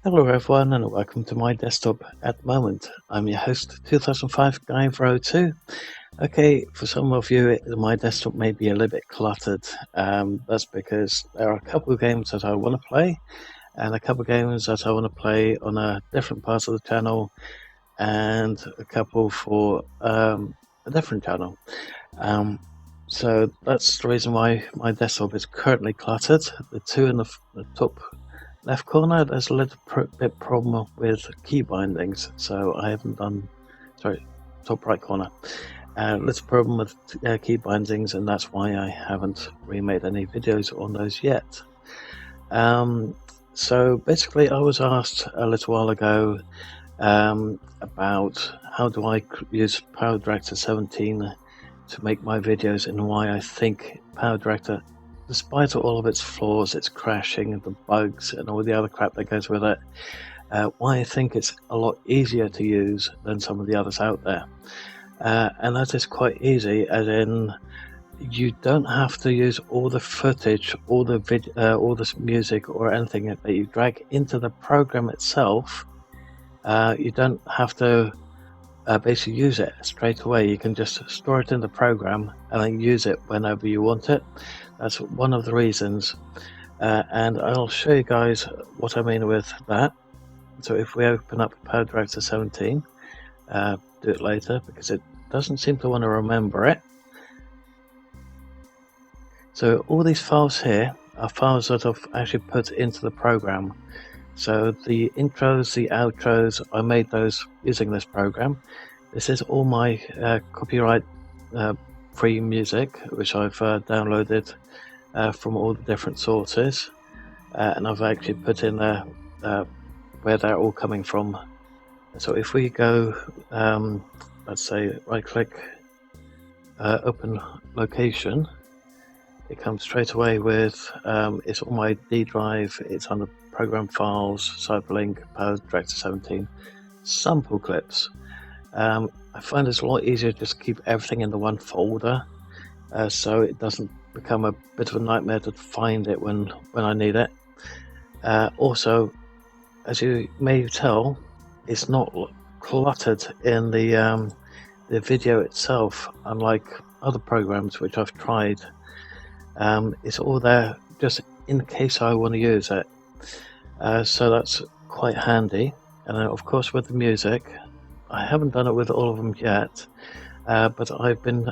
Hello everyone and welcome to my desktop at the moment. I'm your host 2005 Guy 2. Okay, for some of you my desktop may be a little bit cluttered. That's because there are a couple of games that I want to play and a couple of games that I want to play on a different part of the channel and a couple for a different channel. So that's the reason why my desktop is currently cluttered. The two in the top left corner, there's a little bit problem with key bindings, so I haven't done, sorry, top right corner, little problem with key bindings, and that's why I haven't remade any videos on those yet. So basically I was asked a little while ago about how do I use PowerDirector 17 to make my videos and why I think PowerDirector, despite all of its flaws, its crashing, the bugs, and all the other crap that goes with it, why I think it's a lot easier to use than some of the others out there. And that is quite easy, as in you don't have to use all the footage, all the music or anything that you drag into the program itself. You don't have to basically use it straight away. You can just store it in the program and then use it whenever you want it. That's one of the reasons, and I'll show you guys what I mean with that. So if we open up PowerDirector 17, do it later because it doesn't seem to want to remember it. So all these files here are files that I've actually put into the program. So the intros, the outros, I made those using this program. This is all my copyright free music, which I've downloaded from all the different sources, and I've actually put in there where they're all coming from. So if we go, let's say right click, open location, it comes straight away with it's on my D drive, it's under program files, cyberlink, PowerDirector 17, sample clips. I find it's a lot easier to just keep everything in the one folder, so it doesn't become a bit of a nightmare to find it when I need it. Also, as you may tell, it's not cluttered in the video itself, unlike other programs which I've tried. It's all there just in case I want to use it. So that's quite handy. And then of course with the music, I haven't done it with all of them yet, but I've been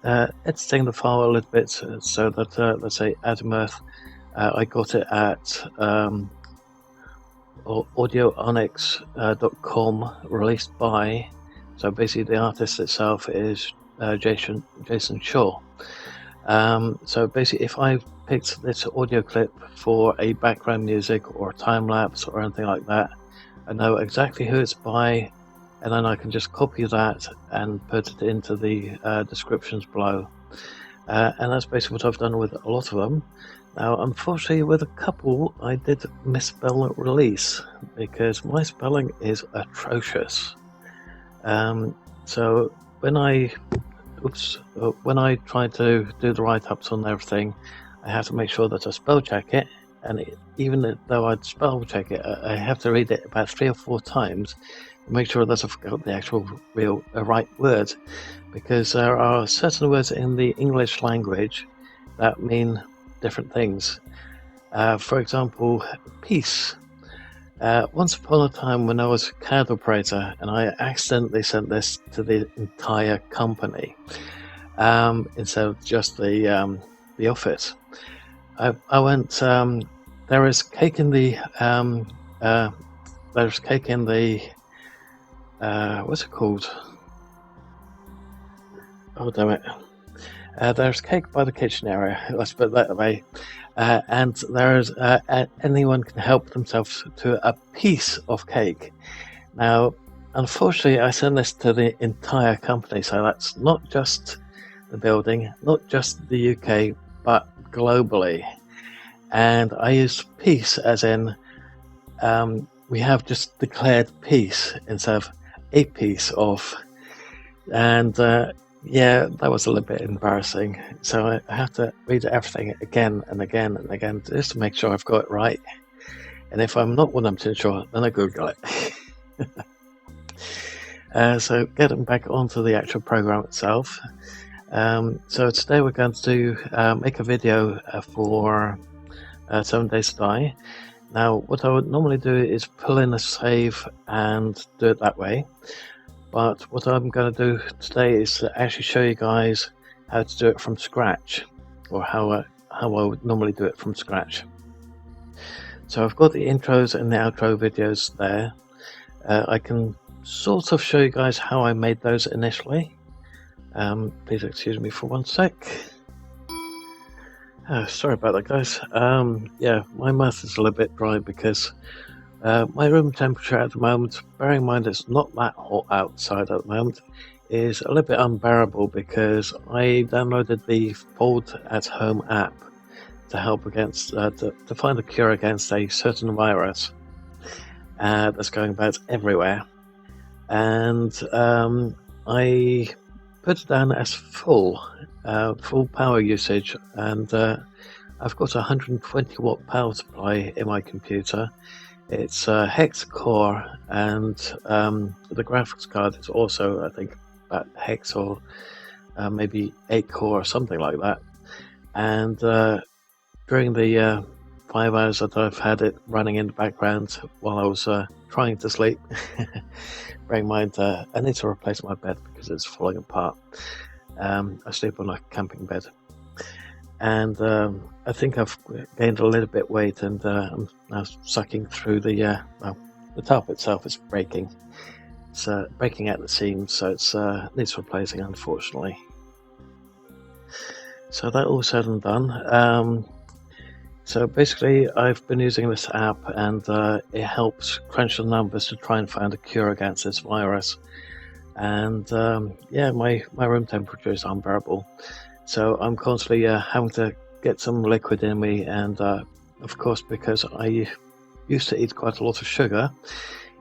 editing the file a little bit so that, let's say Azimuth, I got it at audioonyx.com, released by, so basically the artist itself is Jason Shaw. So basically if I picked this audio clip for a background music or a time lapse or anything like that, I know exactly who it's by, and then I can just copy that and put it into the descriptions below. And that's basically what I've done with a lot of them. Now, unfortunately, with a couple, I did misspell release because my spelling is atrocious. So when I try to do the write-ups on everything, I have to make sure that I spell check it, and even though I'd spell check it, I have to read it about 3 or 4 times to make sure that I've got the actual right word, because there are certain words in the English language that mean different things. For example, peace. Once upon a time when I was a CAD operator and I accidentally sent this to the entire company instead of just the office, I went, there is cake in the there's cake in the what's it called? Oh damn it. There's cake by the kitchen area, let's put it that way, and there's anyone can help themselves to a piece of cake. Now, unfortunately, I send this to the entire company, so that's not just the building, not just the UK, but globally. And I use peace as in we have just declared peace instead of a piece of, and yeah, that was a little bit embarrassing. So I have to read everything again and again and again just to make sure I've got it right. And if I'm not 100% sure, then I Google it. So getting back onto the actual program itself. So today we're going to make a video for 7 Days to Die. Now, what I would normally do is pull in a save and do it that way. But what I'm going to do today is to actually show you guys how to do it from scratch, or how I would normally do it from scratch. So I've got the intros and the outro videos there. I can sort of show you guys how I made those initially. Please excuse me for one sec. Sorry about that, guys. Yeah, my mouth is a little bit dry because my room temperature at the moment, bearing in mind it's not that hot outside at the moment, is a little bit unbearable because I downloaded the Fold at Home app to help against to find a cure against a certain virus that's going about everywhere, and I put it down as full power usage, and I've got a 120 watt power supply in my computer. It's a hex core, and the graphics card is also, I think, about hex or maybe 8 core or something like that. And during the 5 hours that I've had it running in the background while I was trying to sleep, bearing in mind I need to replace my bed because it's falling apart. I sleep on a camping bed, and I think I've gained a little bit weight, and I'm now sucking through the top itself is breaking. It's breaking at the seams, so it's needs replacing, unfortunately. So that all said and done. So basically, I've been using this app, and it helps crunch the numbers to try and find a cure against this virus. And yeah, my room temperature is unbearable, so I'm constantly having to get some liquid in me. And of course, because I used to eat quite a lot of sugar,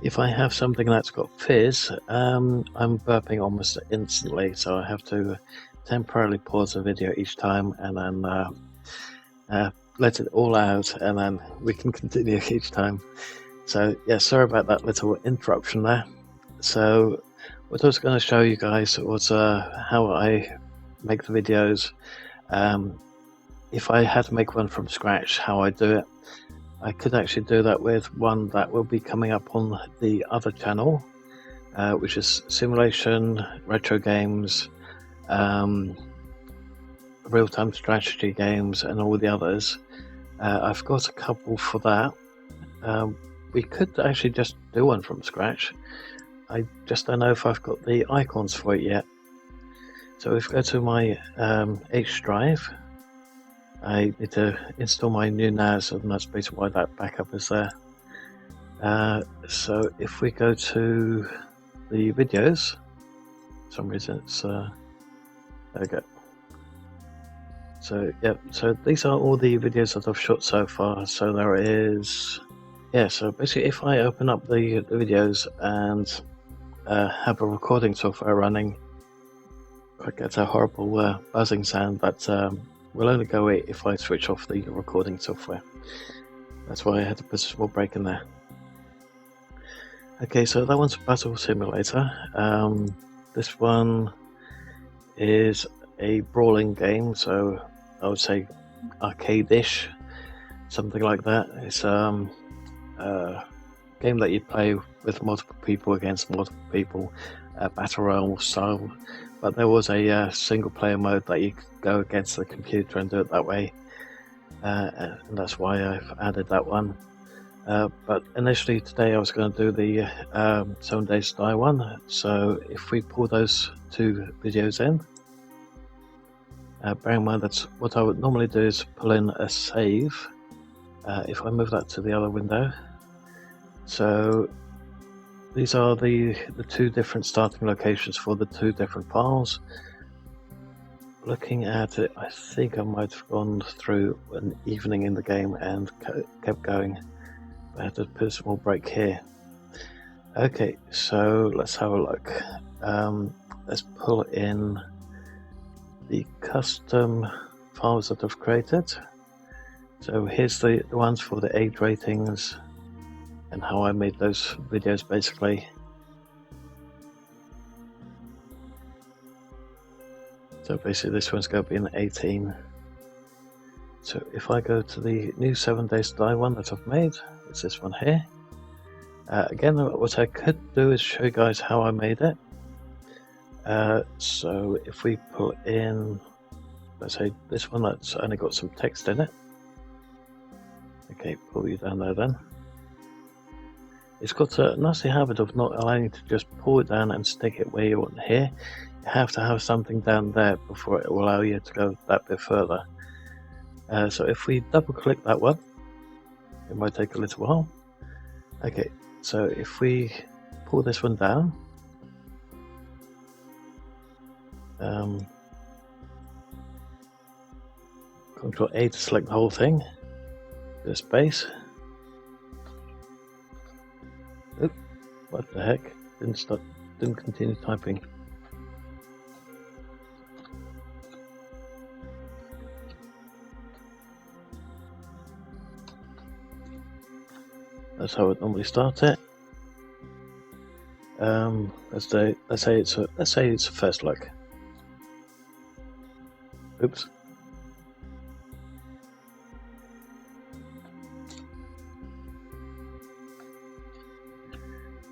if I have something that's got fizz, I'm burping almost instantly. So I have to temporarily pause the video each time, and then let it all out, and then we can continue each time. So yeah, sorry about that little interruption there. So what I was going to show you guys was how I make the videos. If I had to make one from scratch, how I do it. I could actually do that with one that will be coming up on the other channel, which is simulation, retro games, real-time strategy games, and all the others. I've got a couple for that. We could actually just do one from scratch. I just don't know if I've got the icons for it yet. So if I go to my H drive, I need to install my new NAS, and that's basically why that backup is there. So if we go to the videos, for some reason it's there we go. So yeah, so these are all the videos that I've shot so far. So there is, yeah, so basically if I open up the videos and have a recording software running, I get a horrible buzzing sound that will only go away if I switch off the recording software. That's why I had to put a small break in there. Okay, so that one's a battle simulator. This one is a brawling game, so I would say arcade-ish, something like that. It's a game that you play with multiple people against multiple people, battle royale style. But there was a single player mode that you could go against the computer and do it that way, and that's why I've added that one. But initially today I was going to do the 7 Days to Die one. So if we pull those two videos in, bear in mind that's what I would normally do is pull in a save. If I move that to the other window, so these are the two different starting locations for the two different files. Looking at it, I think I might have gone through an evening in the game and kept going. I had to put a small break here. Okay, so let's have a look. Let's pull in the custom files that I've created. So here's the ones for the age ratings, and how I made those videos basically. So basically this one's going to be an 18. So if I go to the new 7 days to die one that I've made, it's this one here. Again, what I could do is show you guys how I made it. So if we put in, let's say this one that's only got some text in it. Okay, pull you down there then. It's got a nasty habit of not allowing you to just pull it down and stick it where you want here. You have to have something down there before it will allow you to go that bit further. So if we double click that one, it might take a little while. Okay, so if we pull this one down, Control A to select the whole thing, do a space. Oop, what the heck? Didn't continue typing. That's how it normally starts it. Let's say it's a first look. Oops.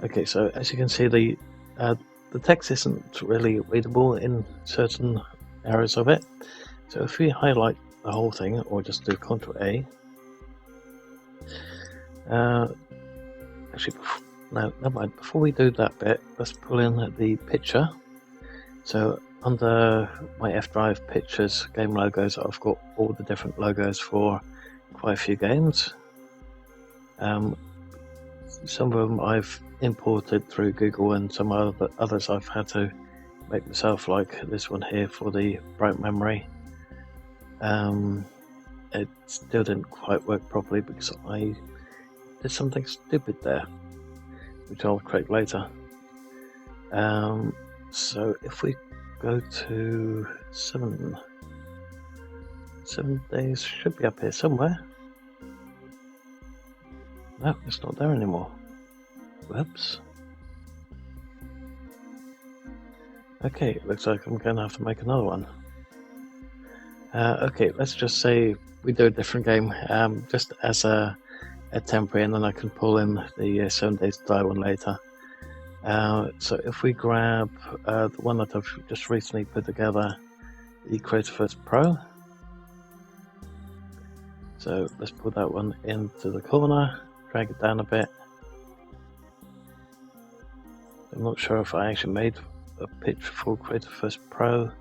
Okay, so as you can see, the text isn't really readable in certain areas of it. So if we highlight the whole thing, or just do Control A. Actually, no, never mind. Before we do that bit, let's pull in the picture. So under my F drive pictures, game logos, I've got all the different logos for quite a few games. Some of them I've imported through Google, and some others I've had to make myself, like this one here for the bright memory. It still didn't quite work properly because I did something stupid there, which I'll correct later. So if we go to 7 days, should be up here somewhere. No, it's not there anymore. Whoops. Okay, looks like I'm going to have to make another one. Okay, let's just say we do a different game, just as a temporary, and then I can pull in the 7 days to die one later. So if we grab the one that I've just recently put together, the Creator First Pro. So let's put that one into the corner, drag it down a bit. I'm not sure if I actually made a picture for Creator First Pro.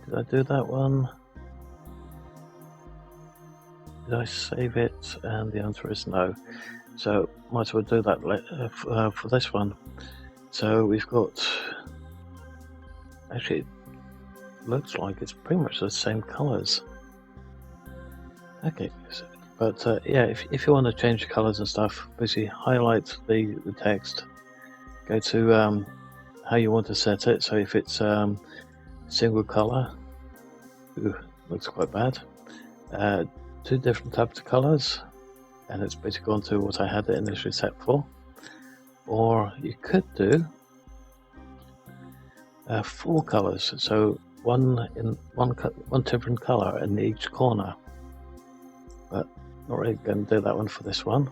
Did I do that one? Did I save it? And the answer is no. So might as well do that for this one. So we've got, actually it looks like it's pretty much the same colors. Okay, but yeah, if you want to change the colors and stuff, basically highlight the text, go to how you want to set it. So if it's single color, looks quite bad. 2 different types of colors, and it's basically gone to what I had it initially set for. Or you could do 4 colors, so one different color in each corner. But not really going to do that one for this one.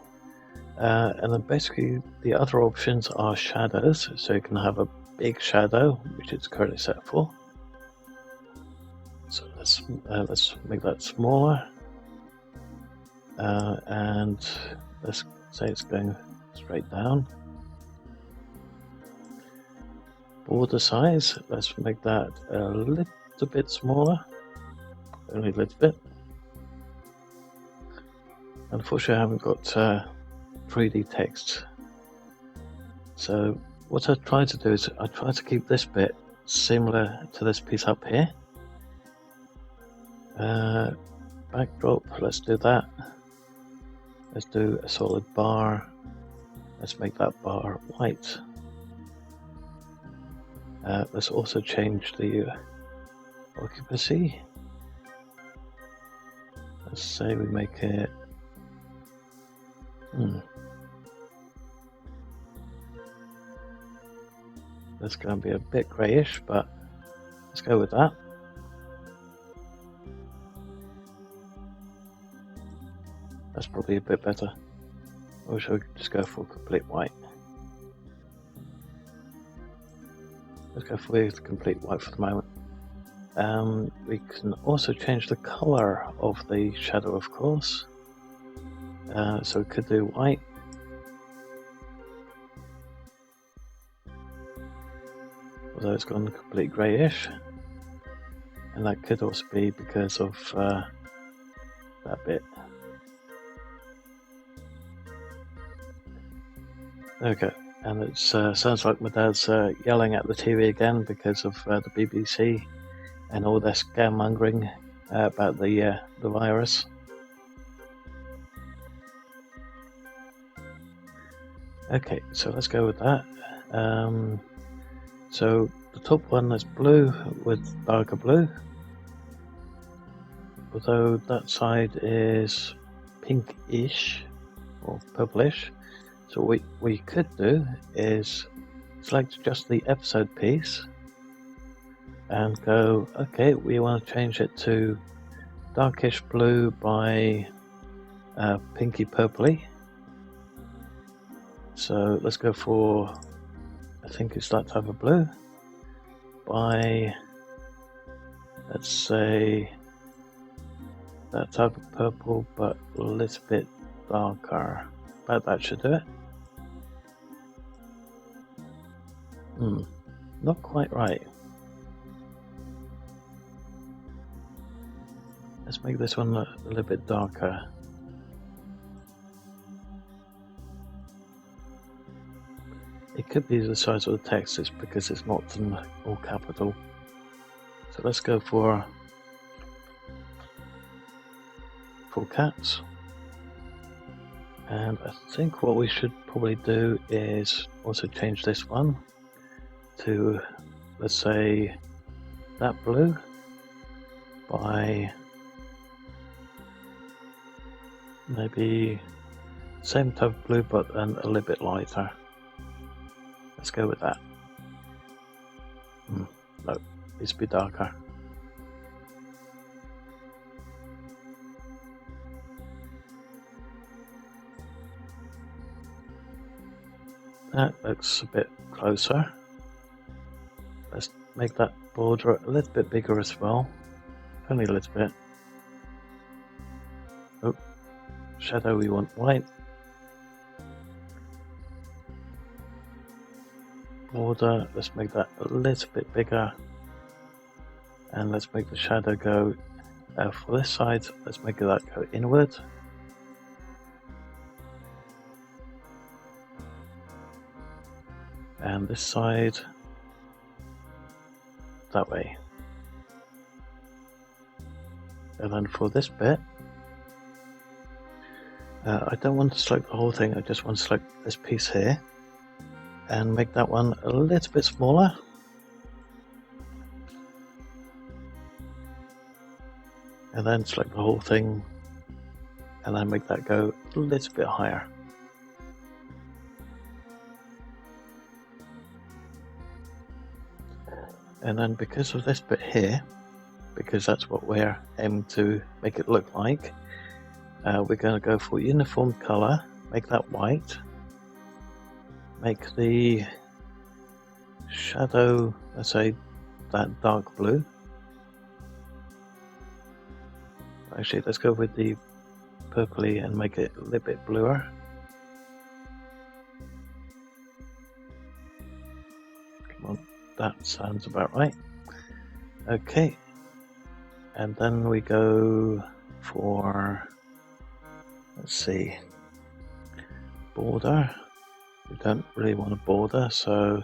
And then basically the other options are shadows, so you can have a big shadow, which it's currently set for. So let's make that smaller, and let's say it's going straight down. Border size, let's make that a little bit smaller, only a little bit. Unfortunately, I haven't got 3D text. So what I try to do is I try to keep this bit similar to this piece up here. Backdrop, let's do that. Let's do a solid bar. Let's make that bar white. Let's also change the occupancy. Let's say we make it That's going to be a bit greyish, but let's go with that. That's probably a bit better. Or should we just go for complete white? Let's go for complete white for the moment. We can also change the color of the shadow, of course. So we could do white. Although it's gone complete greyish. And that could also be because of that bit. There we go. And it sounds like my dad's yelling at the TV again because of the BBC and all their scaremongering about the virus. Okay, so let's go with that. So the top one is blue with darker blue, although that side is pinkish or purplish. So what we could do is select just the episode piece and go, okay, we want to change it to darkish blue by pinky purpley. So let's go for, I think it's that type of blue, by, let's say, that type of purple, but a little bit darker. About that should do it. Not quite right. Let's make this one a little bit darker. It could be the size of the text, it's because it's not in all capital. So let's go for full caps. And I think what we should probably do is also change this one to, let's say, that blue by maybe same type of blue but a little bit lighter. Let's go with that. No, it needs to be darker. That looks a bit closer. Let's make that border a little bit bigger as well. Only a little bit. Oh, shadow we want white. Border, let's make that a little bit bigger. And let's make the shadow go, for this side, let's make that go inward. And this side, that way. And then for this bit, I don't want to select the whole thing, I just want to select this piece here and make that one a little bit smaller. And then select the whole thing and then make that go a little bit higher. And then because of this bit here, because that's what we're aiming to make it look like, we're going to go for uniform color, make that white, make the shadow, let's say, that dark blue. Actually, let's go with the purpley and make it a little bit bluer. Come on, that sounds about right. Okay, and then we go for, let's see, border. We don't really want a border, so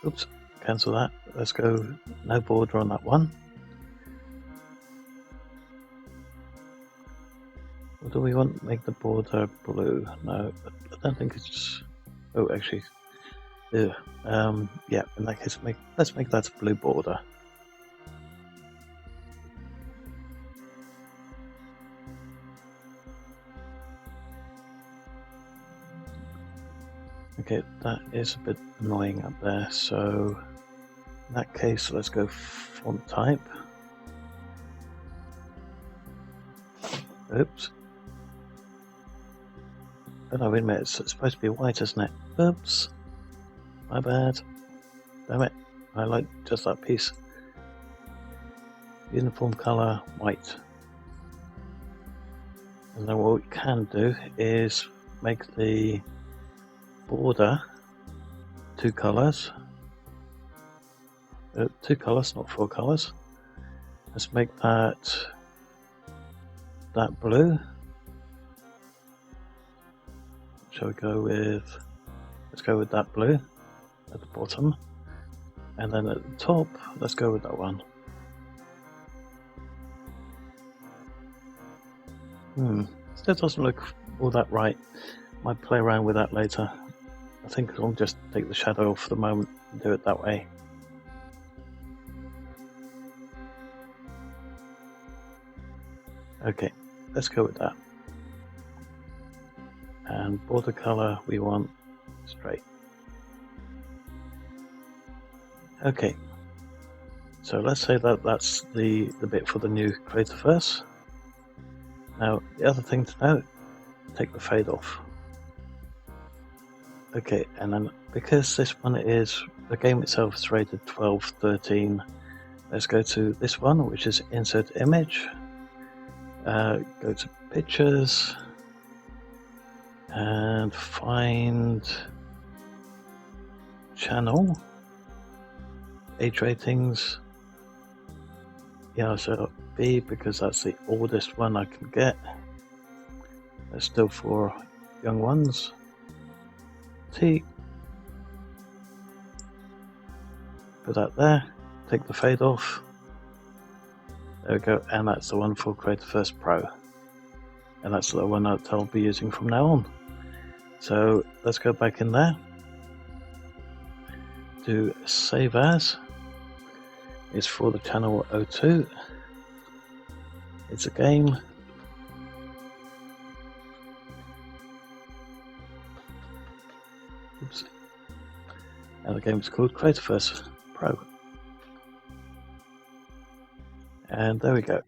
oops, cancel that. Let's go no border on that one. Or do we want to make the border blue? No, I don't think it's. Oh, actually, yeah. In that case, let's make that a blue border. Okay, that is a bit annoying up there, so in that case let's go font type. Oops. Oh no, wait a minute, it's supposed to be white, isn't it? Oops. My bad. Damn it. I like just that piece. Uniform color, white. And then what we can do is make the border two colors. Two colors, not four colors. Let's make that blue. Shall we go with, let's go with that blue at the bottom. And then at the top, let's go with that one. Still doesn't look all that right. Might play around with that later. I think I'll just take the shadow off for the moment and do it that way. Okay, let's go with that. And border color we want straight. Okay, so let's say that that's the bit for the new Creativerse. Now the other thing to note, take the fade off. Okay, and then because this one is, the game itself is rated 12/13, let's go to this one, which is insert image, go to pictures, and find channel, age ratings, yeah, so B, because that's the oldest one I can get. That's still for young ones. T, put that there, take the fade off, there we go, and that's the one for Creativerse Pro, and that's the one that I'll be using from now on. So let's go back in there, do save as, it's for the channel 02, it's a game, oops, and the game is called Creativerse Pro. And there we go.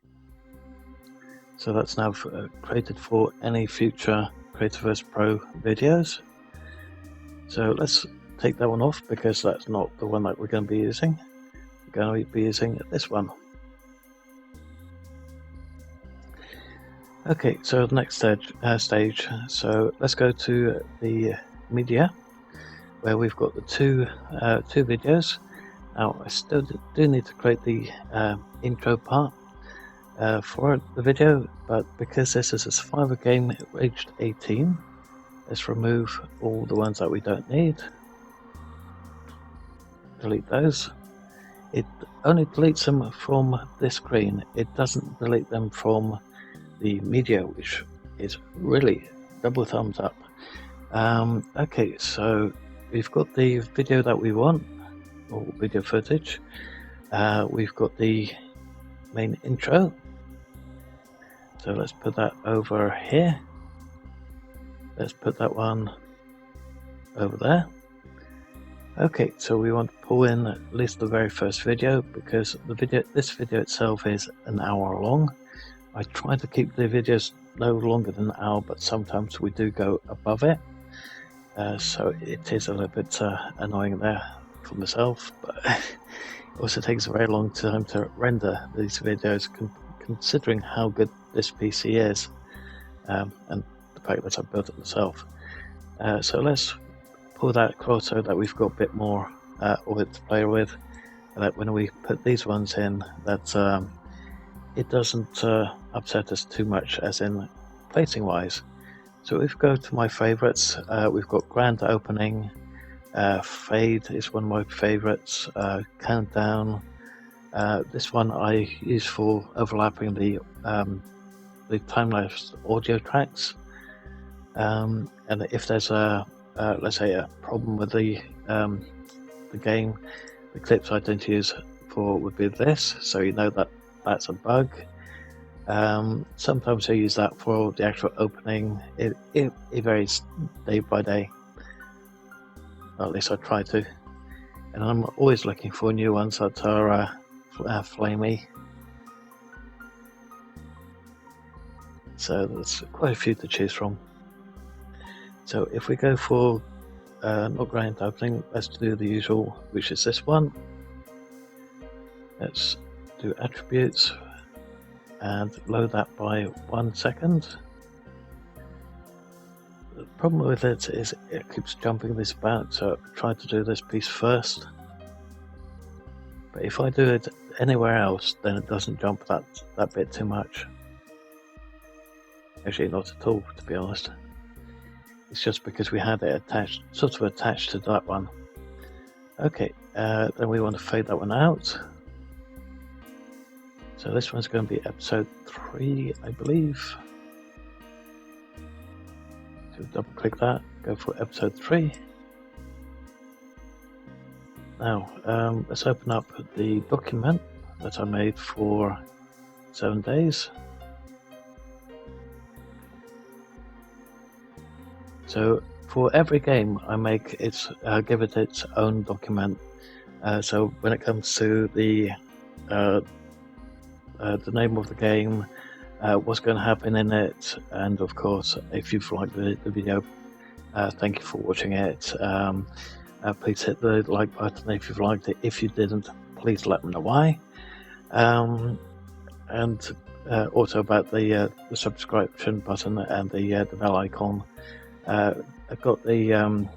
So that's now created for any future Creativerse Pro videos. So let's take that one off because that's not the one that we're going to be using. We're going to be using this one. Okay, so the next stage. So let's go to the media, where we've got the two videos. Now I still do need to create the intro part for the video, but because this is a survivor game aged 18, let's remove all the ones that we don't need. Delete those. It only deletes them from this screen. It doesn't delete them from the media, which is really double thumbs up. Okay, so we've got the video that we want, or video footage. We've got the main intro, so let's put that over here. Let's put that one over there. Okay, so we want to pull in at least the very first video, because this video itself is an hour long. I try to keep the videos no longer than an hour, but sometimes we do go above it, so it is a little bit annoying there for myself, but it also takes a very long time to render these videos, considering how good this PC is, and the fact that I built it myself. So let's pull that across so that we've got a bit more of it to play with, and that when we put these ones in, that it doesn't upset us too much, as in placing wise. So if we go to my favorites, we've got grand opening, fade is one of my favorites, countdown. This one I use for overlapping the time-lapse audio tracks, and if there's let's say a problem with the game, the clips I tend to use for would be this, so you know that that's a bug. Sometimes I use that for the actual opening. It varies day by day. Or at least I try to. And I'm always looking for new ones that are flamey. So there's quite a few to choose from. So if we go for not grand opening, let's do the usual, which is this one. Let's do attributes and load that by 1 second. The problem with it is it keeps jumping this about, so I try to do this piece first. But if I do it anywhere else, then it doesn't jump that bit too much. Actually, not at all, to be honest. It's just because we had it sort of attached to that one. Okay, then we want to fade that one out. So this one's going to be episode 3, I believe. So double click that, go for episode 3. Now, let's open up the document that I made for 7 days. So for every game I make, give it its own document. So when it comes to the name of the game, what's going to happen in it, and of course, if you've liked the video, thank you for watching it. Please hit the like button if you've liked it. If you didn't, please let me know why. And also about the subscription button and the bell icon. I've got the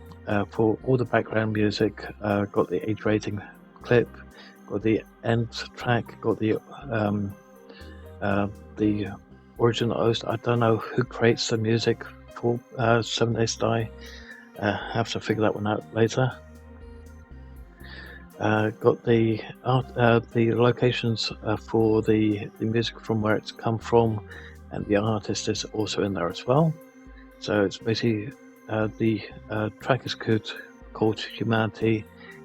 for all the background music, got the age rating clip, got the end track, got the origin host. I don't know who creates the music for 7 Days to Die. Have to figure that one out later. Got the locations for the music from where it's come from, and the artist is also in there as well. So it's basically the track is called Humanity.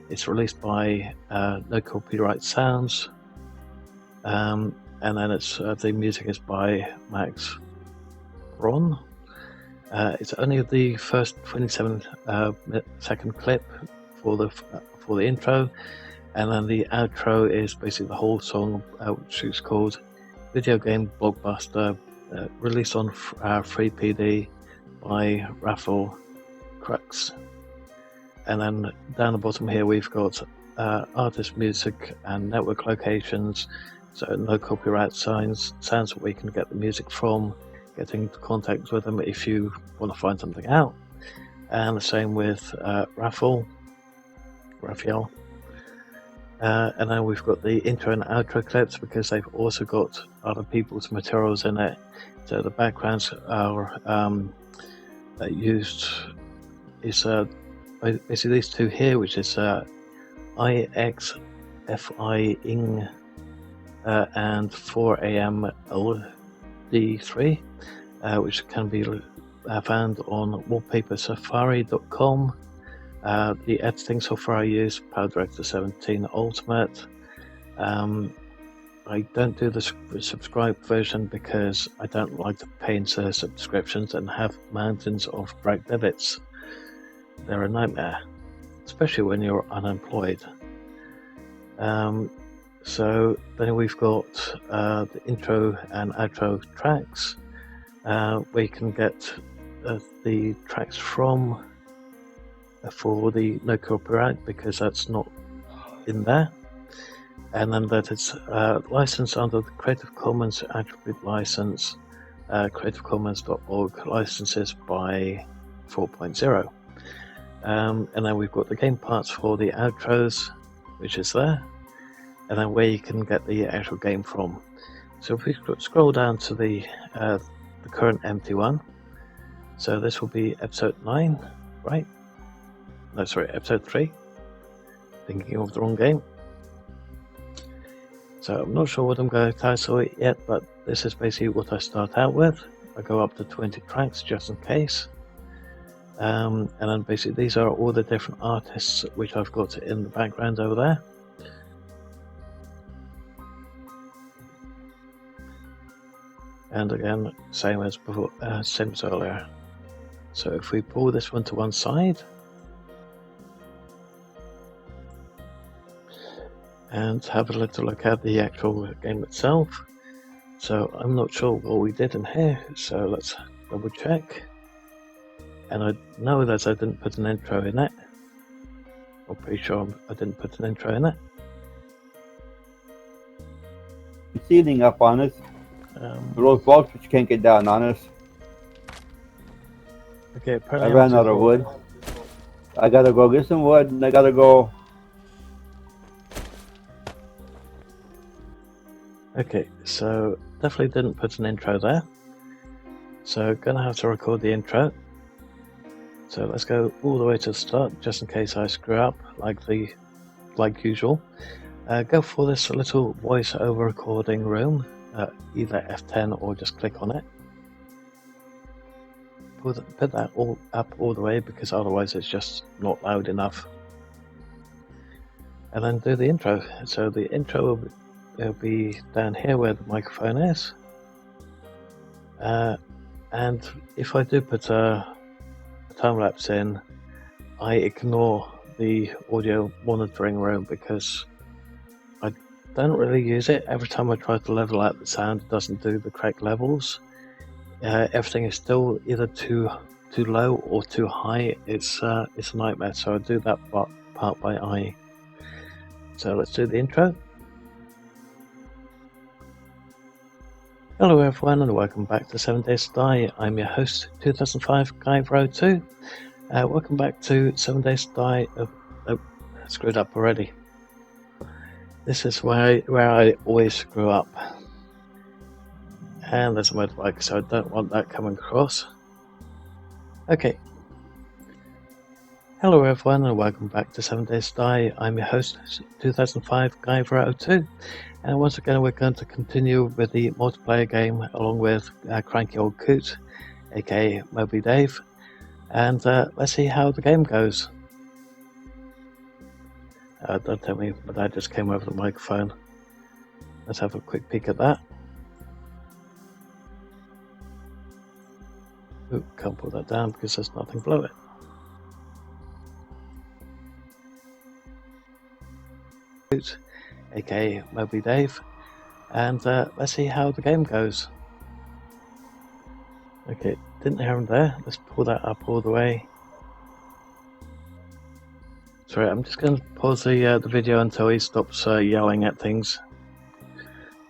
It's released by No Copyright Sounds, and then it's the music is by Max Ron. It's only the first 27-second clip for the intro, and then the outro is basically the whole song, which is called Video Game Blockbuster, released on Free PD by Raffle Crux. And then down the bottom here we've got artist music and network locations, so no copyright sounds where we can get the music from, get into contact with them if you want to find something out. And the same with Raphael. And then we've got the intro and outro clips, because they've also got other people's materials in it. So the backgrounds are used is basically these two here, which is IXFI ing and 4am LD3, which can be found on wallpapersafari.com. The editing software I use, PowerDirector 17 Ultimate. I don't do the subscribed version because I don't like to pay into subscriptions and have mountains of direct debits. They're a nightmare, especially when you're unemployed. So then we've got the intro and outro tracks, where you can get the tracks from for the no copyright, because that's not in there. And then that it's licensed under the Creative Commons Attribute License, creativecommons.org licenses by 4.0. And then we've got the game parts for the outros, which is there, and then where you can get the actual game from. So if we scroll down to the current empty one, so this will be episode 9, right? No, sorry, episode 3. Thinking of the wrong game. So I'm not sure what I'm going to title it yet, but this is basically what I start out with. I go up to 20 tracks just in case. And then basically these are all the different artists which I've got in the background over there. And again, same as before, same as earlier. So if we pull this one to one side, and have a little look at the actual game itself. So I'm not sure what we did in here, so let's double check. And I know that I didn't put an intro in it. I'm pretty sure I didn't put an intro in it. Ceiling up on us. Those blocks which you can't get down on us. Okay, I apparently ran out of wood. I gotta go get some wood, and I gotta go. Okay, so definitely didn't put an intro there. So gonna have to record the intro. So let's go all the way to the start, just in case I screw up like usual. Go for this little voiceover recording room, either F10 or just click on it. Put that all up all the way, because otherwise it's just not loud enough. And then do the intro. So the intro will be down here where the microphone is. And if I do put a time lapse in, I ignore the audio monitoring room because I don't really use it. Every time I try to level out the sound, it doesn't do the correct levels. Everything is still either too low or too high. It's a nightmare. So I do that part by eye. So let's do the intro. Hello everyone, and welcome back to 7 Days to Die. I'm your host, 2005 Guy02. Welcome back to 7 Days to Die. Oh, screwed up already. This is where I always screw up. And there's a motorbike, so I don't want that coming across. Okay. Hello everyone, and welcome back to 7 Days to Die. I'm your host, 2005 Guy02. And once again, we're going to continue with the multiplayer game along with Cranky Old Coot, aka Moby Dave. And let's see how the game goes. Don't tell me, but I just came over the microphone. Let's have a quick peek at that. Ooh, can't pull that down because there's nothing below it. Aka Moby Dave, and let's see how the game goes. Okay, didn't hear him there. Let's pull that up all the way. Sorry, I'm just going to pause the video until he stops yelling at things.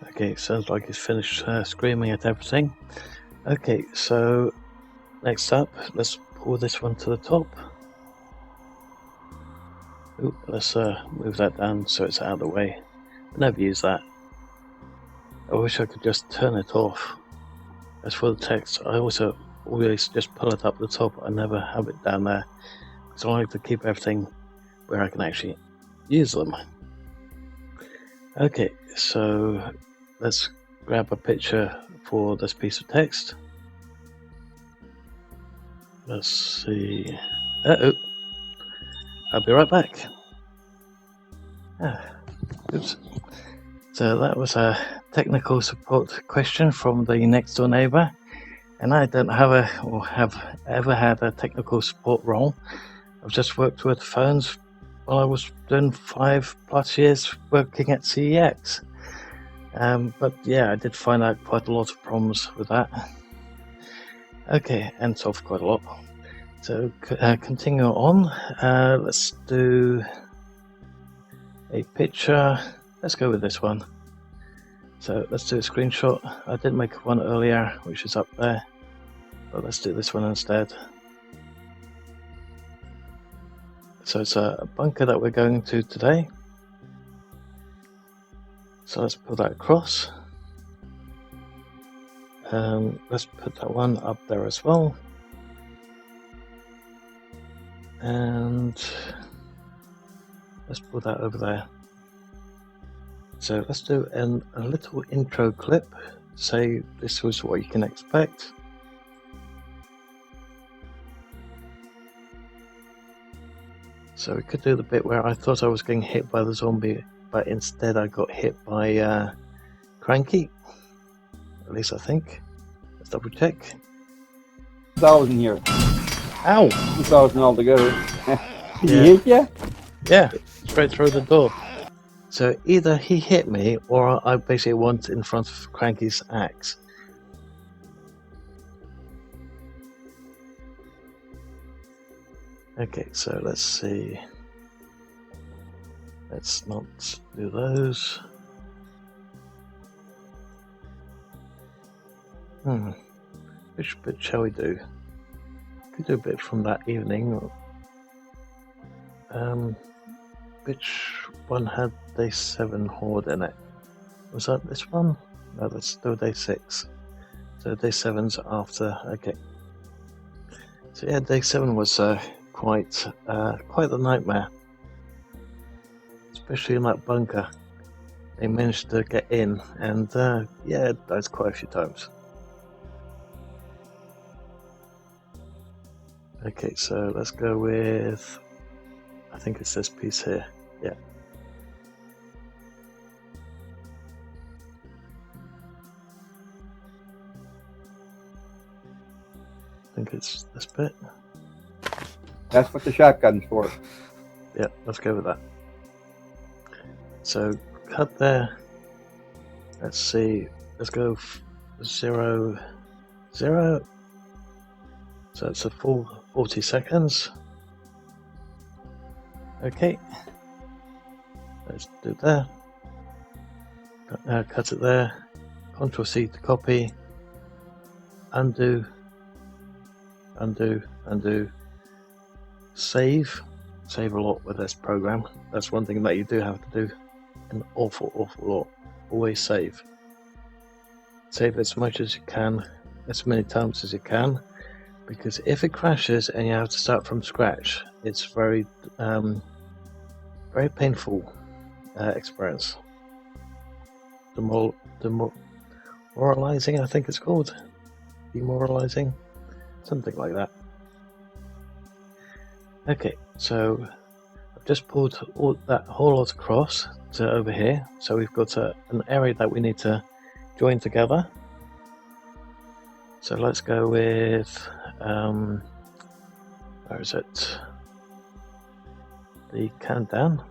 Okay, sounds like he's finished screaming at everything. Okay, so next up, let's pull this one to the top. Ooh, let's move that down so it's out of the way. I never use that. I wish I could just turn it off. As for the text, I also always just pull it up the top. I never have it down there, because I like to keep everything where I can actually use them. Okay, so let's grab a picture for this piece of text. Let's see. Uh-oh. I'll be right back. Oops. So that was a technical support question from the next door neighbor, and I don't have ever had a technical support role. I've just worked with phones while I was doing 5+ years working at CEX. But yeah, I did find out quite a lot of problems with that. Okay, and solved quite a lot. So continue on. Let's do a picture. Let's go with this one. So let's do a screenshot. I did make one earlier, which is up there, but let's do this one instead. So it's a bunker that we're going to today. So let's put that across. Let's put that one up there as well. And let's put that over there. So let's do a little intro clip. Say this was what you can expect. So we could do the bit where I thought I was getting hit by the zombie, but instead I got hit by Cranky. At least I think. Let's double check. 2,000 here. Ow! 2,000 altogether. Did he hit you? Yeah, straight through the door. So either he hit me or I basically want in front of Cranky's axe. Okay, so let's see. Let's not do those. Which bit shall we do? Could do a bit from that evening. Which one had day 7 horde in it? Was that this one? No, that's still day 6. So day 7's after. Okay. So yeah, day 7 was quite the nightmare, especially in that bunker. They managed to get in, and yeah, it died quite a few times. Okay, so let's go with, I think it's this piece here. Yeah. I think it's this bit. That's what the shotgun's for. Yeah, let's go with that. So cut there. Let's see. Let's go 0, 0. So it's a full 40 seconds. Okay. Let's do that. Cut it there. Ctrl C to copy. Undo. Undo. Undo. Save. Save a lot with this program. That's one thing that you do have to do an awful lot. Always save. Save as much as you can, as many times as you can, because if it crashes and you have to start from scratch, it's very painful experience. Demoralizing, I think it's called. Demoralizing, something like that. Okay, so I've just pulled all that whole lot across to over here. So we've got an area that we need to join together. So let's go with where is it? The countdown.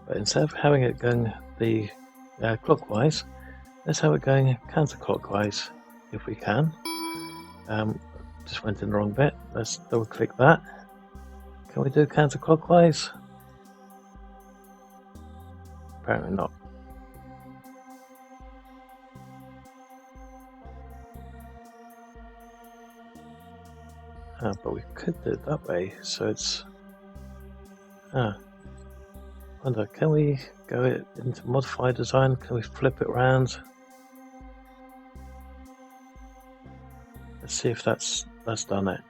But instead of having it going the clockwise, let's have it going counterclockwise if we can. Just went in the wrong bit. Let's double click that. Can we do counterclockwise? Apparently not. But we could do it that way, so it's... wonder, can we go into modify design? Can we flip it around? Let's see if that's done it.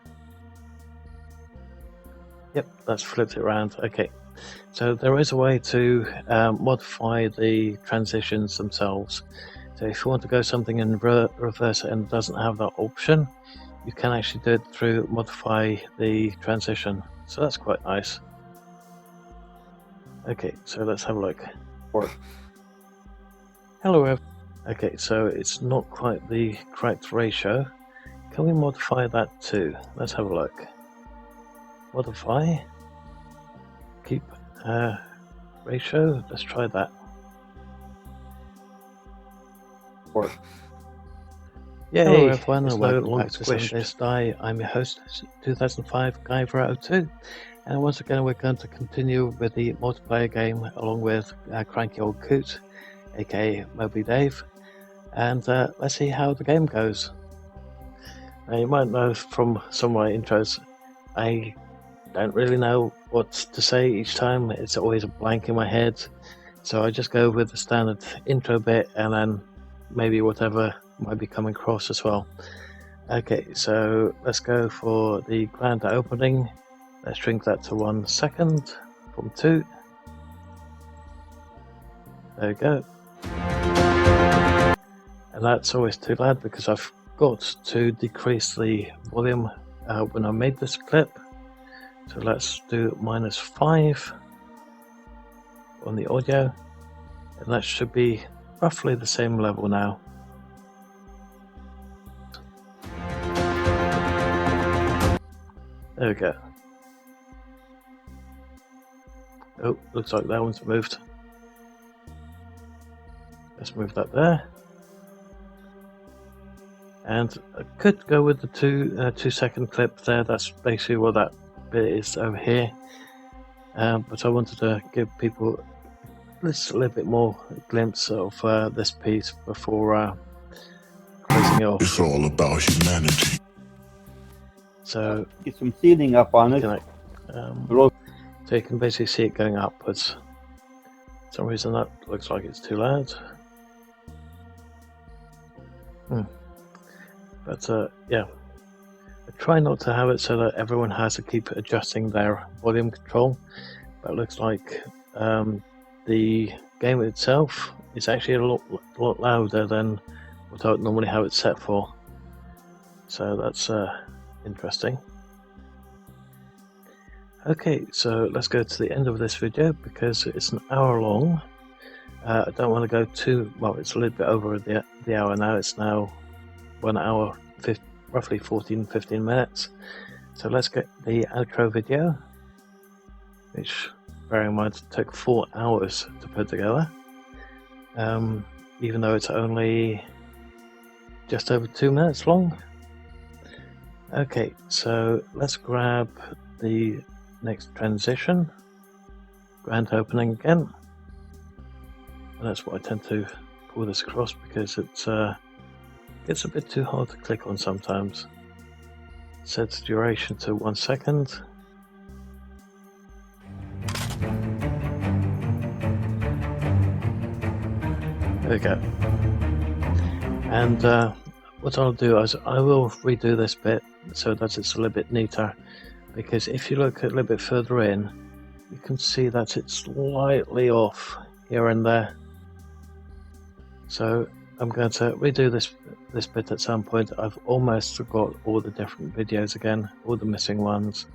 Yep, that's flipped it around. Okay, so there is a way to modify the transitions themselves. So if you want to go something in reverse and it doesn't have that option, you can actually do it through modify the transition. So that's quite nice. Okay, so let's have a look. Hello everyone. Okay, so it's not quite the correct ratio. Can we modify that too? Let's have a look. Modify. Keep ratio. Let's try that. Yay! Hello everyone, and welcome back to 7 Days Die. I'm your host, 2005 Guyver02, and once again we're going to continue with the multiplayer game along with Cranky Old Coot, aka Moby Dave, and let's see how the game goes. Now you might know from some of my intros, I don't really know what to say each time. It's always a blank in my head, so I just go with the standard intro bit and then maybe whatever might be coming across as well. Okay, so let's go for the grand opening. Let's shrink that to 1 second from 2. There we go. And that's always too loud because I've got to decrease the volume when I made this clip. So let's do -5 on the audio, and that should be roughly the same level now. There we go. Oh, looks like that one's moved. Let's move that there. And I could go with the 2-second clip there. That's basically what that bit is over here. But I wanted to give people just a little bit more glimpse of this piece before closing it off. It's all about humanity. So get some ceiling up on it. So you can basically see it going upwards. For some reason that looks like it's too loud. But yeah, I try not to have it so that everyone has to keep adjusting their volume control. But it looks like the game itself is actually a lot louder than what I would normally have it set for. So that's interesting. Okay, so let's go to the end of this video because it's an hour long. I don't want to go too well. It's a little bit over the hour now. It's now 1 hour, roughly 14-15 minutes. So let's get the outro video, which, bearing in mind, took 4 hours to put together. Even though it's only just over 2 minutes long. Okay, so let's grab the next transition, grand opening again, and that's what I tend to pull this across because it's gets a bit too hard to click on sometimes. Set duration to 1 second. There we go. And what I'll do is I will redo this bit so that it's a little bit neater, because if you look a little bit further in, you can see that it's slightly off here and there. So I'm going to redo this bit at some point. I've almost got all the different videos again, all the missing ones,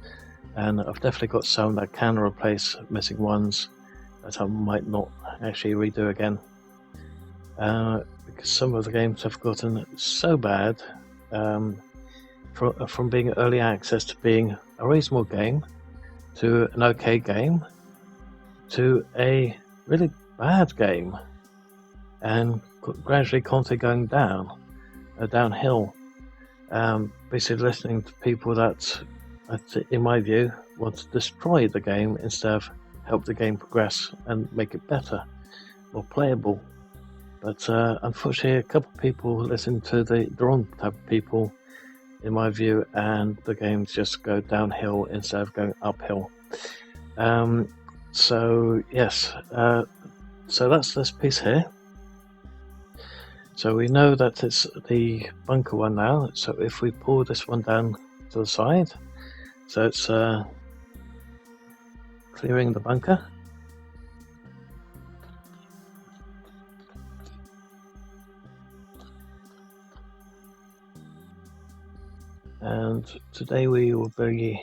and I've definitely got some that can replace missing ones that I might not actually redo again. Because some of the games have gotten so bad, from being early access to being a reasonable game, to an okay game, to a really bad game, and gradually constantly going downhill. Basically listening to people that, in my view, want to destroy the game instead of help the game progress and make it better, more playable. But unfortunately, a couple of people listen to the wrong type of people, in my view, and the games just go downhill instead of going uphill. So yes, so that's this piece here. So we know that it's the bunker one now. So if we pull this one down to the side, so it's clearing the bunker. And today we will be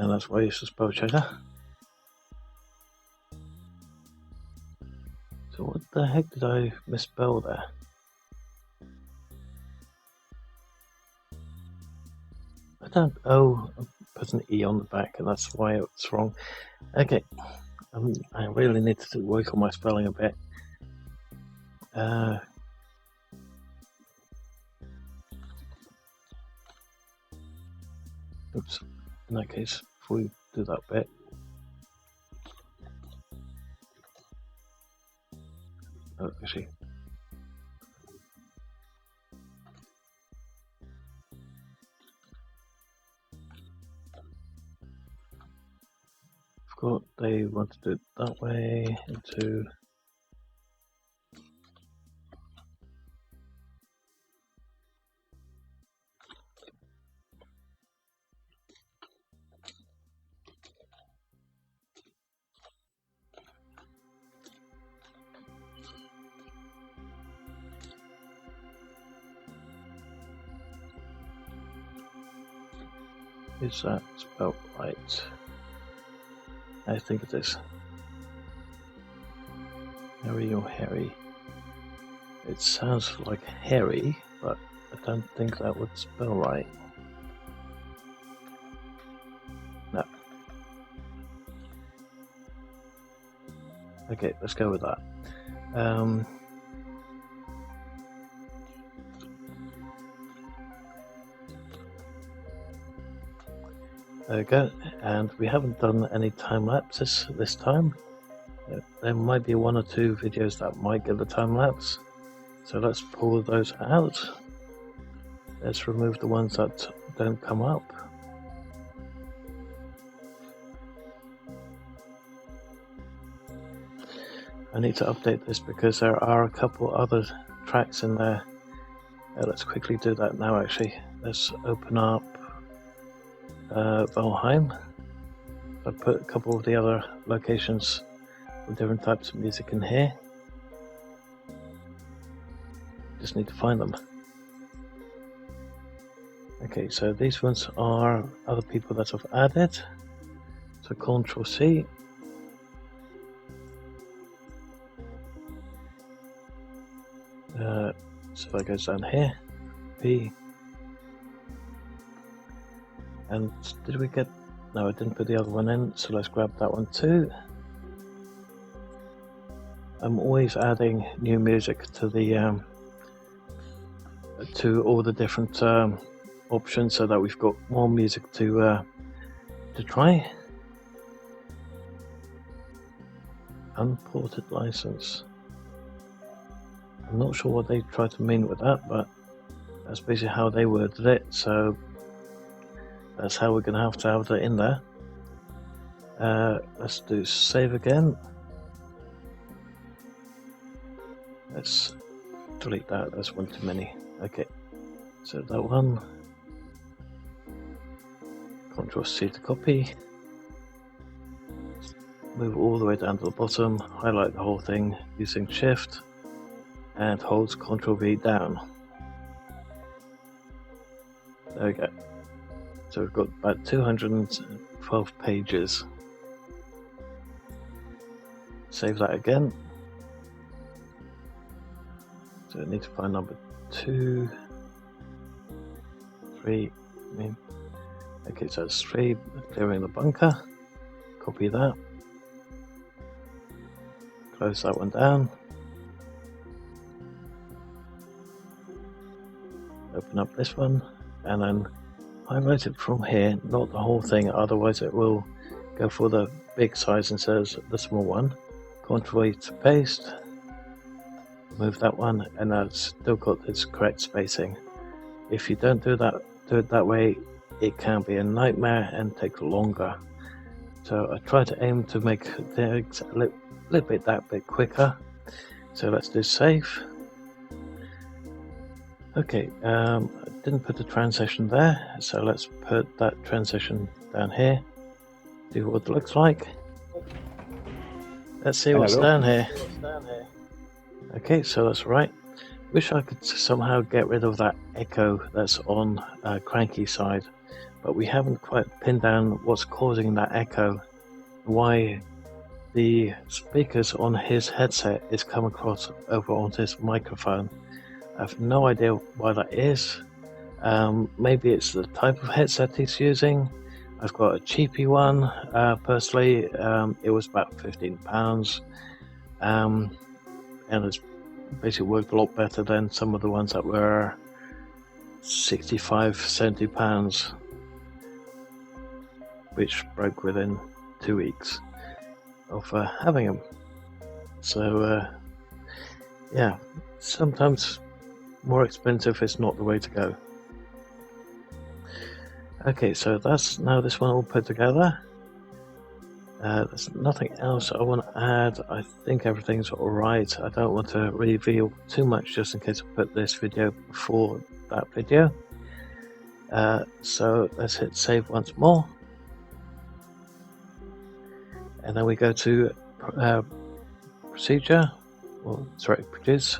and that's why it's a spell checker. So what the heck did I misspell there? I put an E on the back, and that's why it's wrong. Okay, I really need to work on my spelling a bit. Oops, in that case, before we do that bit, actually, forgot they want to do it that way into. Is that spelled right? I think it is. Harry or Harry? It sounds like Harry, but I don't think that would spell right. No. Okay, let's go with that. There we go, and we haven't done any time lapses this time. There might be one or two videos that might get the time lapse, so let's pull those out. Let's remove the ones that don't come up. I need to update this because there are a couple other tracks in there. Let's quickly do that now actually. Let's open up Valheim. I put a couple of the other locations with different types of music in here. Just need to find them. Okay, so these ones are other people that I've added. So Ctrl C. So that goes down here. P. And did we get... No, I didn't put the other one in, so let's grab that one too. I'm always adding new music to the to all the different options so that we've got more music to try. Unported license. I'm not sure what they tried to mean with that, but that's basically how they worded it, so that's how we're going to have it in there. Let's do save again. Let's delete that, that's one too many. Okay, so that one. Ctrl C to copy. Move all the way down to the bottom, highlight the whole thing using Shift, and holds Ctrl V down. There we go. So we've got about 212 pages. Save that again. So I need to find number 2, 3. Okay, so it's 3, clearing the bunker. Copy that. Close that one down. Open up this one, and then highlight it from here, not the whole thing, otherwise it will go for the big size instead of the small one. Ctrl A to paste. Remove that one, and that's still got its correct spacing. If you don't do it that way, it can be a nightmare and take longer. So I try to aim to make things a little bit that bit quicker. So let's do save. Okay, I didn't put the transition there, so let's put that transition down here. See what it looks like. Let's see what's down here. Okay, so that's right. Wish I could somehow get rid of that echo that's on Cranky's side, but we haven't quite pinned down what's causing that echo, why the speakers on his headset is coming across over onto his microphone. I have no idea why that is. Maybe it's the type of headset he's using. I've got a cheapy one, personally. It was about £15, and it's basically worked a lot better than some of the ones that were £65–70, which broke within 2 weeks of having them. So yeah, sometimes more expensive is not the way to go. Okay, so that's now this one all put together. There's nothing else I want to add. I think everything's alright. I don't want to reveal too much just in case I put this video before that video. So let's hit save once more. And then we go to procedure, or sorry, produce.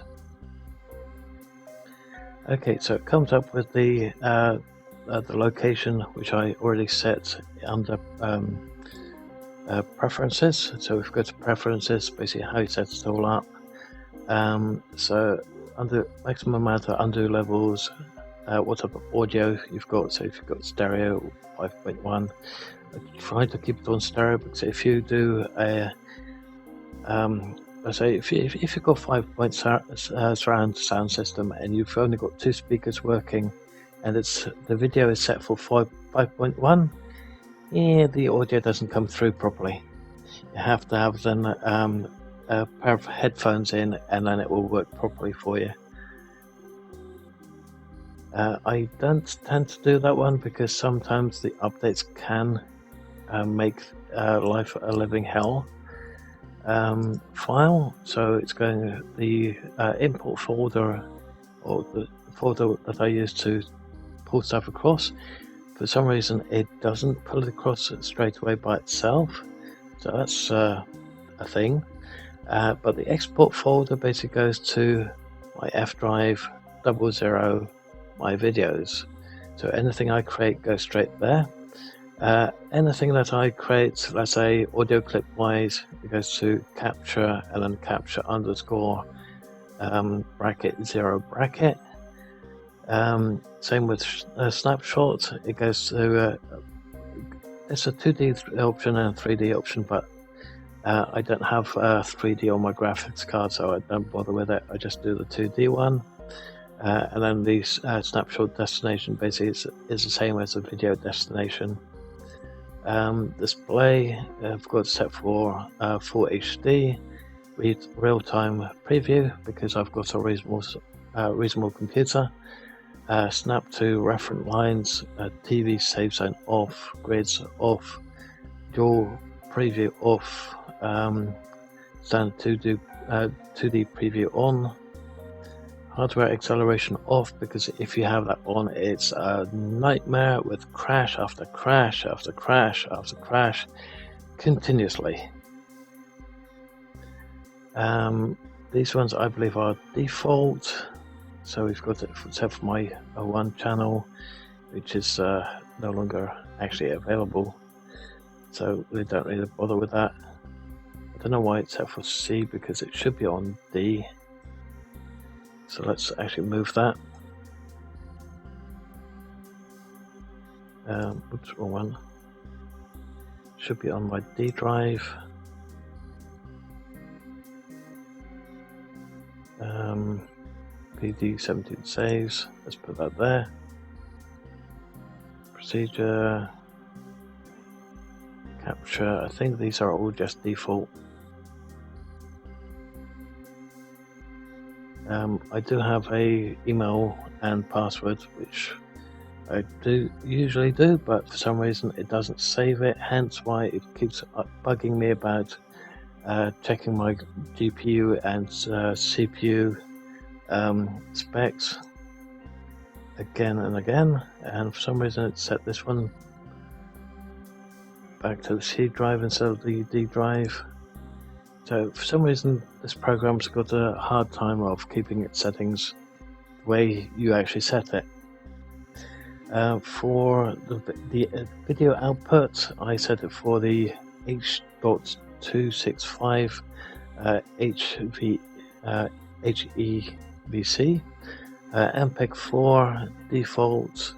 Okay, so it comes up with the the location, which I already set under preferences. So if we go to preferences, basically how you set it all up. So under maximum amount of undo levels, what type of audio you've got. So if you've got stereo 5.1, I try to keep it on stereo, because if you do a let's say if you've got 5-point surround sound system and you've only got 2 speakers working, and the video is set for 5.1, yeah, the audio doesn't come through properly. You have to have then a pair of headphones in, and then it will work properly for you. I don't tend to do that one because sometimes the updates can make life a living hell. File, so it's going the import folder, or the folder that I use to pull stuff across. For some reason it doesn't pull it across straight away by itself, so that's a thing. But the export folder basically goes to my F drive 00, my videos. So anything I create goes straight there. Anything that I create, let's say audio clip wise, it goes to capture and then capture underscore bracket 0 bracket. Same with snapshot, it goes to it's a 2D option and a 3D option, but I don't have 3D on my graphics card, so I don't bother with it. I just do the 2D one. And then the snapshot destination basically is the same as the video destination. Display, I've got set for Full HD, real-time preview because I've got a reasonable computer. Snap to reference lines, TV save zone off, grids off, dual preview off, standard 2D preview on. Hardware acceleration off, because if you have that on, it's a nightmare with crash after crash after crash after crash continuously. These ones I believe are default, so we've got it set for my O1 channel, which is no longer actually available, so we don't really bother with that. I don't know why it's set for C, because it should be on D. So let's actually move that. Oops, wrong one. Should be on my D drive. PD17 saves. Let's put that there. Procedure. Capture. I think these are all just default. I do have a email and password, which I usually do, but for some reason it doesn't save it, hence why it keeps bugging me about checking my GPU and CPU specs again and again, and for some reason it set this one back to the C drive instead of the D drive. So for some reason this program's got a hard time of keeping its settings the way you actually set it. For the video output, I set it for the H.265 HEVC, MPEG-4 default,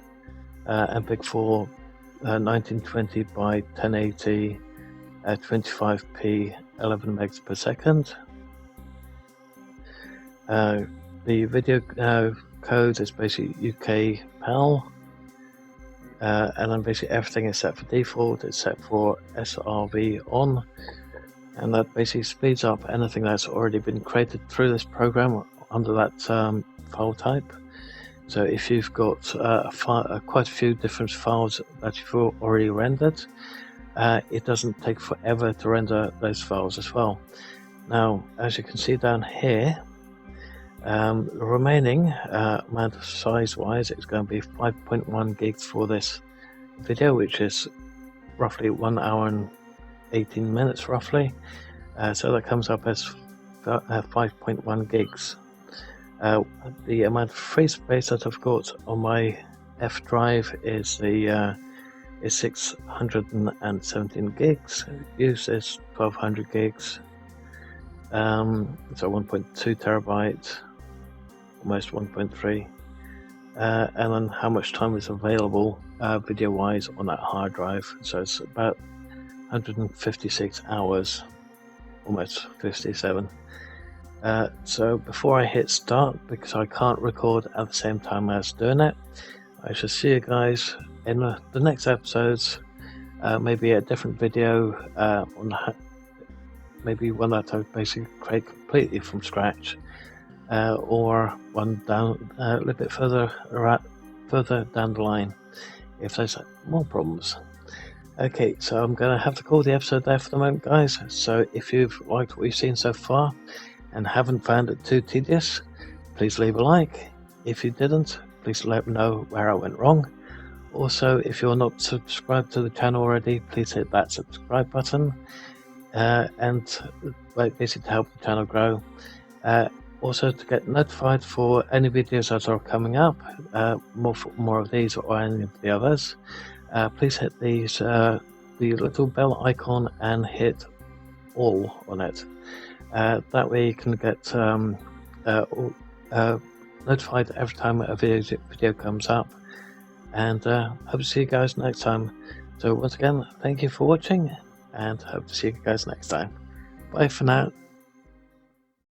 MPEG-4 1920 by 1080 at 25p 11 megs per second. The video code is basically UK PAL, and then basically everything is set for default. It's set for SRV on, and that basically speeds up anything that's already been created through this program under that file type. So if you've got quite a few different files that you've already rendered, it doesn't take forever to render those files as well. Now, as you can see down here, the remaining amount of size-wise, it's going to be 5.1 gigs for this video, which is roughly 1 hour and 18 minutes roughly. So that comes up as 5.1 gigs. The amount of free space that I've got on my F drive is the is 617 gigs. Use is 1200 gigs. So 1.2 terabyte, almost 1.3. And then how much time is available video wise on that hard drive. So it's about 156 hours, almost 57. So before I hit start, because I can't record at the same time as doing it, I shall see you guys in the next episodes. Maybe a different video on maybe one that I basically create completely from scratch, or one down a little bit further down the line if there's more problems. Okay, so I'm going to have to call the episode there for the moment, guys. So if you've liked what you've seen so far and haven't found it too tedious, please leave a like. If you didn't, please let me know where I went wrong. Also, if you're not subscribed to the channel already, please hit that subscribe button, and basically to help the channel grow. Also, to get notified for any videos that are coming up, more of these or any of the others, please hit these the little bell icon and hit all on it. That way you can get notified every time a video comes up. And hope to see you guys next time. So once again, thank you for watching, and hope to see you guys next time. Bye for now.